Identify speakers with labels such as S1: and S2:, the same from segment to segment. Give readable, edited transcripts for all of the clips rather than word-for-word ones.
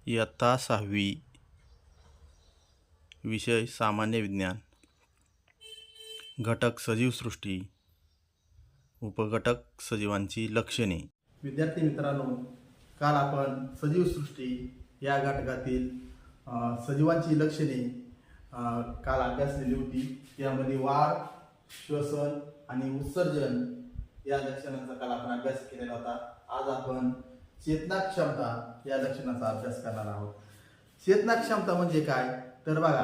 S1: इयत्ता 6वी विषय सामान्य विज्ञान घटक सजीवसृष्टी उपघटक सजीवांची लक्षणे।
S2: विद्यार्थी मित्रांनो, काल आपण सजीवसृष्टी या घटकातील सजीवांची लक्षणे काल अभ्यासलेली होती। यामध्ये वाढ, श्वसन आणि उत्सर्जन या लक्षणांचा काल आपण अभ्यास केलेला होता। आज आपण चेतना क्षमता या लक्षणाचा अभ्यास करणार आहोत। चेतना क्षमता म्हणजे काय तर बघा,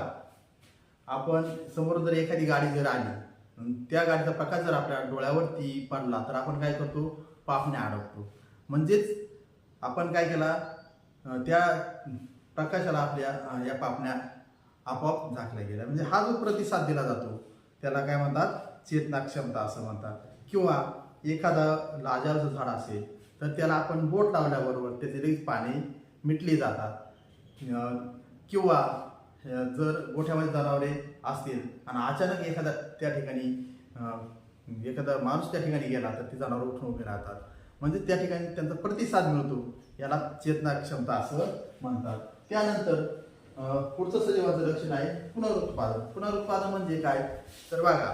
S2: आपण समोर जर एखादी गाडी जर आली, त्या गाडीचा प्रकाश जर आपल्या डोळ्यावरती पडला तर आपण काय करतो, पापण्या अडकतो। म्हणजेच आपण काय केला, त्या प्रकाशाला आपल्या या पापण्या आपोआप झाकल्या गेल्या। म्हणजे हा जो प्रतिसाद दिला जातो त्याला काय म्हणतात, चेतना क्षमता असं म्हणतात। किंवा एखादा लाजाळूचं झाड असेल तर त्याला आपण बोट लावल्याबरोबर त्याचे लगेच पाने मिटली जातात। किंवा जर गोठ्यामध्ये जनावरे असतील आणि अचानक एखादा त्या ठिकाणी एखादा माणूस त्या ठिकाणी गेला तर ती जनावर उठून उभे राहतात। म्हणजे त्या ठिकाणी त्यांचा प्रतिसाद मिळतो, याला चेतना क्षमता असं म्हणतात। त्यानंतर पुढचं सजीवाचं लक्षण आहे पुनरुत्पादन। पुनरुत्पादन म्हणजे काय तर बघा,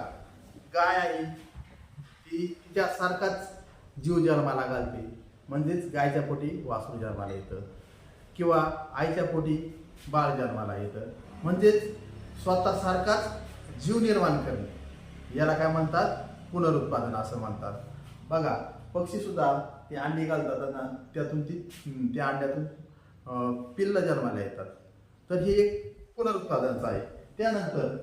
S2: गाय आहे ती तिच्यासारखाच जीव जन्माला घालते, म्हणजेच गायच्या पोटी वासरू जन्माला येतं किंवा आईच्या पोटी बाळ जन्माला येतं। म्हणजेच स्वतःसारखाच जीव निर्माण करणे याला काय म्हणतात, पुनरुत्पादन असं म्हणतात। बघा, पक्षी सुद्धा ते अंडी घालतात ना, त्यातून त्या अंड्यातून पिल्लं जन्माला येतात। तर हे एक पुनरुत्पादनचं आहे। त्यानंतर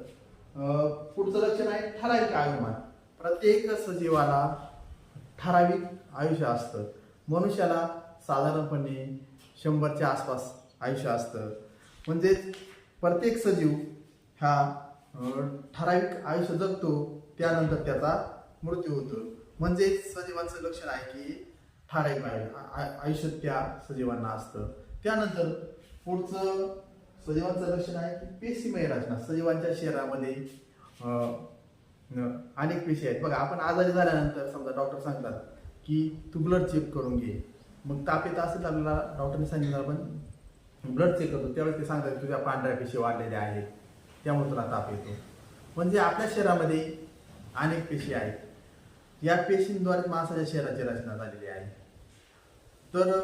S2: पुढचं लक्षण आहे ठराविक आयुष्यमान। प्रत्येक सजीवाला ठराविक आयुष्य असतं। मनुष्याला साधारणपणे 100च्या आसपास आयुष्य असतं। म्हणजेच प्रत्येक सजीव हा ठराविक आयुष्य जगतो, त्यानंतर त्याचा मृत्यू होतो। म्हणजे सजीवांचं लक्षण आहे की ठराविक आयुष्य त्या सजीवांना असतं। त्यानंतर पुढचं सजीवांचं लक्षण आहे की पेशीमय रचना। सजीवांच्या शरीरामध्ये अनेक पेशी आहेत। बघा, आपण आजारी झाल्यानंतर समजा डॉक्टर सांगतात की तू ब्लड चेक करून घे, मग ताप येत असेल तर आपल्याला डॉक्टरने सांगितलं आपण ब्लड चेक करतो, त्यावेळेस ते सांगतात तुझ्या पांढऱ्या पेशी वाढलेल्या आहेत, त्यामुळे तुला ताप येतो। म्हणजे आपल्या शरीरामध्ये अनेक पेशी आहेत। या पेशींद्वारे माणसाच्या शरीराची रचना झालेली आहे। तर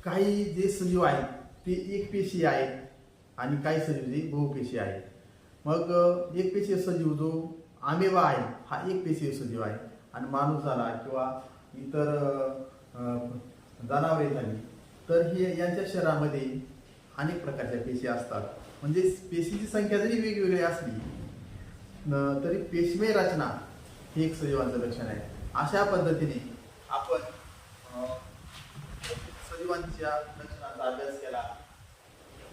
S2: काही जे सजीव आहेत ते एक पेशी आहेत आणि काही सजीव जे बहुपेशी आहेत। मग एक पेशीय सजीव जो अमेबा आहे हा एक पेशीय सजीव आहे। आणि माणूस झाला किंवा इतर जनावरे झाली तर हे यांच्या शरीरामध्ये अनेक प्रकारच्या पेशी असतात। म्हणजे पेशीची संख्या जरी वेगवेगळी असली तरी पेशीमय रचना हे एक सजीवांचं लक्षण आहे। अशा पद्धतीने आपण सजीवांच्या लक्षणांचा अभ्यास केला।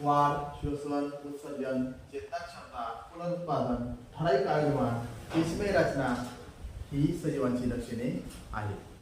S2: वाढ, श्वसन, उत्सर्जन, चेतना क्षमता, पुनरुत्पादन, ठराविक आयुष्यमान, पेशीमय रचना ही सजीवांची लक्षणे आहेत।